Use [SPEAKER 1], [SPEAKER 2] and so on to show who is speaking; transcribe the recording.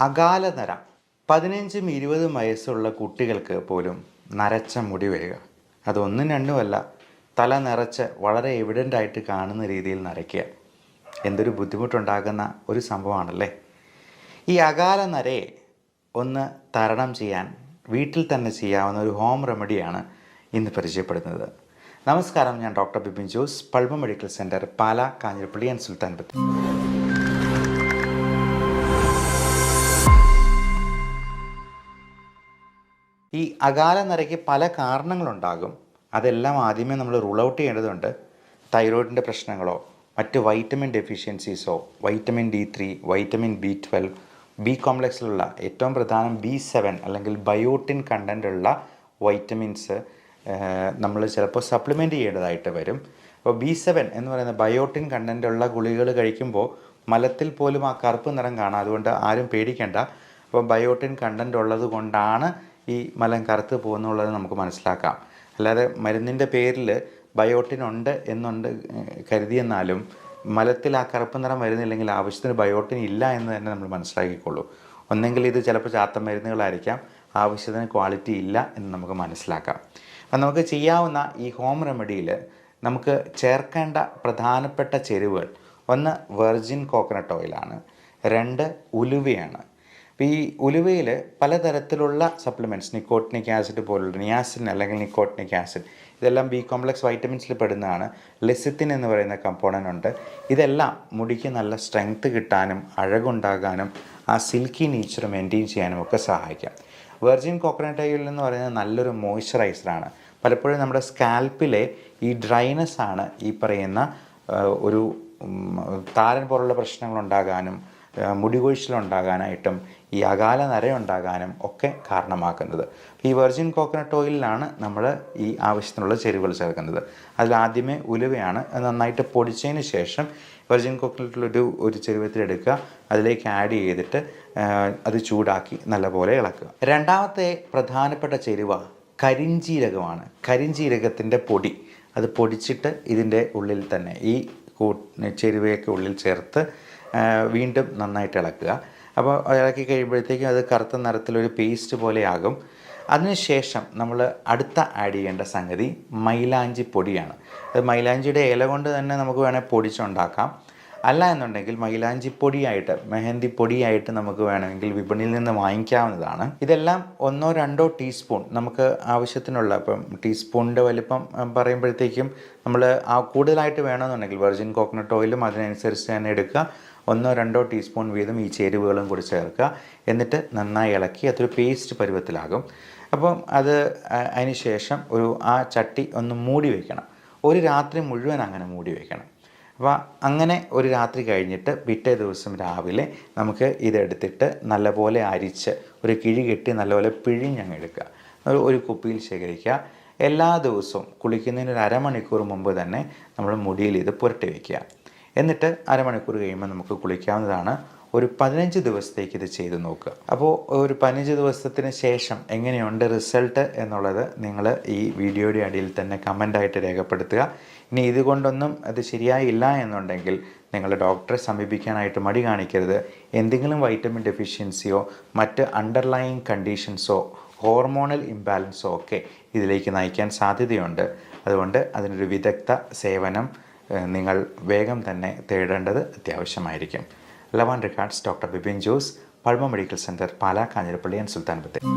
[SPEAKER 1] അകാലനര 15-20 വയസ്സുള്ള കുട്ടികൾക്ക് പോലും നരച്ച മുടി വരിക. അതൊന്നും രണ്ടുമല്ല, തല നിറച്ച് വളരെ എവിഡൻ്റ് ആയിട്ട് കാണുന്ന രീതിയിൽ നരയ്ക്കുക. എന്തൊരു ബുദ്ധിമുട്ടുണ്ടാകുന്ന ഒരു സംഭവമാണല്ലേ. ഈ അകാലനരയെ ഒന്ന് തരണം ചെയ്യാൻ വീട്ടിൽ തന്നെ ചെയ്യാവുന്ന ഒരു ഹോം റെമഡിയാണ് ഇന്ന് പരിചയപ്പെടുന്നത്. നമസ്കാരം, ഞാൻ doctor Bipin Jose, Pulma medical centre, Pala, Kanjirappally and Sultan Bathery. ഈ അകാലനരയ്ക്ക് പല കാരണങ്ങളുണ്ടാകും. അതെല്ലാം ആദ്യമേ നമ്മൾ റൂൾ ഔട്ട് ചെയ്യേണ്ടതുണ്ട്. തൈറോയിഡിൻ്റെ പ്രശ്നങ്ങളോ മറ്റ് വൈറ്റമിൻ ഡെഫിഷ്യൻസീസോ, vitamin D3, vitamin B12, B കോംപ്ലക്സിലുള്ള ഏറ്റവും പ്രധാനം B7 അല്ലെങ്കിൽ ബയോട്ടിൻ കണ്ടൻ്റുള്ള വൈറ്റമിൻസ് നമ്മൾ ചിലപ്പോൾ സപ്ലിമെൻറ്റ് ചെയ്യേണ്ടതായിട്ട് വരും. അപ്പോൾ B7 എന്ന് പറയുന്ന ബയോട്ടിൻ കണ്ടൻ്റുള്ള ഗുളികകൾ കഴിക്കുമ്പോൾ മലത്തിൽ പോലും ആ കറുപ്പ് നിറം കാണാം. അതുകൊണ്ട് ആരും പേടിക്കേണ്ട. അപ്പോൾ ബയോട്ടിൻ കണ്ടൻ്റ് ഉള്ളത് കൊണ്ടാണ് ഈ മലം കറുത്ത് പോകുന്നുള്ളത് നമുക്ക് മനസ്സിലാക്കാം. അല്ലാതെ മരുന്നിൻ്റെ പേരിൽ ബയോട്ടിൻ ഉണ്ട് എന്നുണ്ട് കരുതിയെന്നാലും മലത്തിൽ ആ കറുപ്പ് നിറം വരുന്നില്ലെങ്കിൽ ആവശ്യത്തിന് ബയോട്ടിൻ ഇല്ല എന്ന് തന്നെ നമ്മൾ മനസ്സിലാക്കിക്കൊള്ളൂ. ഒന്നെങ്കിൽ ഇത് ചിലപ്പോൾ ചാത്ത മരുന്നുകളായിരിക്കാം, ആവശ്യത്തിന് ക്വാളിറ്റി ഇല്ല എന്ന് നമുക്ക് മനസ്സിലാക്കാം. അപ്പം നമുക്ക് ചെയ്യാവുന്ന ഈ ഹോം റെമഡിയിൽ നമുക്ക് ചേർക്കേണ്ട പ്രധാനപ്പെട്ട ചേരുവകൾ: 1 വെർജിൻ കോക്കനട്ട് ഓയിലാണ്, 2 ഉലുവയാണ്. അപ്പോൾ ഈ ഉലുവയിൽ പലതരത്തിലുള്ള സപ്ലിമെൻറ്റ്സ്, നിക്കോട്ടിനിക് ആസിഡ് പോലുള്ള നിയാസിൻ അല്ലെങ്കിൽ നിക്കോട്ടിനിക് ആസിഡ്, ഇതെല്ലാം ബി കോംപ്ലക്സ് വൈറ്റമിൻസിൽ പെടുന്നതാണ്. ലെസിത്തിൻ എന്ന് പറയുന്ന കമ്പോണൻ്റ് ഉണ്ട്. ഇതെല്ലാം മുടിക്ക് നല്ല സ്ട്രെങ്ത് കിട്ടാനും അഴകുണ്ടാകാനും ആ സിൽക്കി നേച്ചർ മെയിൻറ്റെയിൻ ചെയ്യാനും ഒക്കെ സഹായിക്കാം. വെർജിൻ കോക്കനട്ട് ഓയിൽ എന്ന് പറയുന്നത് നല്ലൊരു മോയ്സ്ചറൈസറാണ്. പലപ്പോഴും നമ്മുടെ സ്കാൽപ്പിലെ ഈ ഡ്രൈനെസ് ആണ് ഈ പറയുന്ന ഒരു താരൻ പോലുള്ള പ്രശ്നങ്ങളുണ്ടാകാനും മുടി കൊഴിച്ചിലുണ്ടാകാനായിട്ടും ഈ അകാല നരയുണ്ടാകാനും ഒക്കെ കാരണമാക്കുന്നത്. ഈ വെർജിൻ കോക്കനട്ട് ഓയിലിലാണ് നമ്മൾ ഈ ആവശ്യത്തിനുള്ള ചേരുവകൾ ചേർക്കുന്നത്. അതിലാദ്യമേ ഉലുവയാണ്. അത് നന്നായിട്ട് പൊടിച്ചതിന് ശേഷം വെർജിൻ കോക്കനട്ടിലൊരു ചെരുവത്തിലെടുക്കുക, അതിലേക്ക് ആഡ് ചെയ്തിട്ട് അത് ചൂടാക്കി നല്ലപോലെ ഇളക്കുക. രണ്ടാമത്തെ പ്രധാനപ്പെട്ട ചേരുവ കരിഞ്ജീരകമാണ്. കരിഞ്ജീരകത്തിൻ്റെ പൊടി, അത് പൊടിച്ചിട്ട് ഇതിൻ്റെ ഉള്ളിൽ തന്നെ ഈ ചേരുവയൊക്കെ ഉള്ളിൽ ചേർത്ത് വീണ്ടും നന്നായിട്ട് ഇളക്കുക. അപ്പോൾ ഇളക്കി കഴിയുമ്പോഴത്തേക്കും അത് കറുത്ത നിറത്തിലൊരു പേസ്റ്റ് പോലെയാകും. അതിനുശേഷം നമ്മൾ അടുത്ത ആഡ് ചെയ്യേണ്ട സംഗതി മൈലാഞ്ചി പൊടിയാണ്. അത് മൈലാഞ്ചിയുടെ ഇല കൊണ്ട് തന്നെ നമുക്ക് വേണേൽ പൊടിച്ചുണ്ടാക്കാം. അല്ല എന്നുണ്ടെങ്കിൽ മൈലാഞ്ചി പൊടിയായിട്ട്, മെഹന്തി പൊടിയായിട്ട് നമുക്ക് വേണമെങ്കിൽ വിപണിയിൽ നിന്ന് വാങ്ങിക്കാവുന്നതാണ്. ഇതെല്ലാം 1-2 ടീസ്പൂൺ നമുക്ക് ആവശ്യത്തിനുള്ള, ഇപ്പം ടീസ്പൂണിൻ്റെ വലിപ്പം പറയുമ്പോഴത്തേക്കും നമ്മൾ കൂടുതലായിട്ട് വേണമെന്നുണ്ടെങ്കിൽ വെർജിൻ കോക്കനട്ട് ഓയിലും അതിനനുസരിച്ച് തന്നെ എടുക്കുക. 1-2 ടീസ്പൂൺ വീതം ഈ ചേരുവകളും കൂടി ചേർക്കുക. എന്നിട്ട് നന്നായി ഇളക്കി അതൊരു പേസ്റ്റ് പരുവത്തിലാകും. അപ്പം അതിന് ശേഷം ആ ചട്ടി ഒന്ന് മൂടി വയ്ക്കണം. ഒരു രാത്രി മുഴുവൻ അങ്ങനെ മൂടി വയ്ക്കണം. അപ്പോൾ അങ്ങനെ ഒരു രാത്രി കഴിഞ്ഞിട്ട് പിറ്റേ ദിവസം രാവിലെ നമുക്ക് ഇതെടുത്തിട്ട് നല്ലപോലെ അരിച്ച് ഒരു കിഴി കെട്ടി നല്ലപോലെ പിഴിഞ്ഞങ്ങ് എടുക്കുക. ഒരു കുപ്പിയിൽ ശേഖരിക്കുക. എല്ലാ ദിവസവും കുളിക്കുന്നതിന് ഒരു അരമണിക്കൂർ മുമ്പ് തന്നെ നമ്മൾ മുടിയിൽ ഇത് പുരട്ടി വയ്ക്കുക. എന്നിട്ട് അരമണിക്കൂർ കഴിയുമ്പോൾ നമുക്ക് കുളിക്കാവുന്നതാണ്. ഒരു 15 ദിവസത്തേക്ക് ഇത് ചെയ്ത് നോക്കുക. അപ്പോൾ ഒരു 15 ദിവസത്തിന് ശേഷം എങ്ങനെയുണ്ട് റിസൾട്ട് എന്നുള്ളത് നിങ്ങൾ ഈ വീഡിയോയുടെ അടിയിൽ തന്നെ കമൻ്റായിട്ട് രേഖപ്പെടുത്തുക. ഇനി ഇതുകൊണ്ടൊന്നും അത് ശരിയായില്ല എന്നുണ്ടെങ്കിൽ നിങ്ങൾ ഡോക്ടറെ സമീപിക്കാനായിട്ട് മടി കാണിക്കരുത്. എന്തെങ്കിലും വൈറ്റമിൻ ഡെഫിഷ്യൻസിയോ മറ്റ് അണ്ടർലൈയിങ് കണ്ടീഷൻസോ ഹോർമോണൽ ഇംബാലൻസോ ഒക്കെ ഇതിലേക്ക് നയിക്കാൻ സാധ്യതയുണ്ട്. അതുകൊണ്ട് അതിനൊരു വിദഗ്ധ സേവനം നിങ്ങൾ വേഗം തന്നെ തേടേണ്ടത് അത്യാവശ്യമായിരിക്കും. Love and regards, doctor Bipin Jose, Pulma medical centre, Pala, Kanjirappally and Sultan Bathery.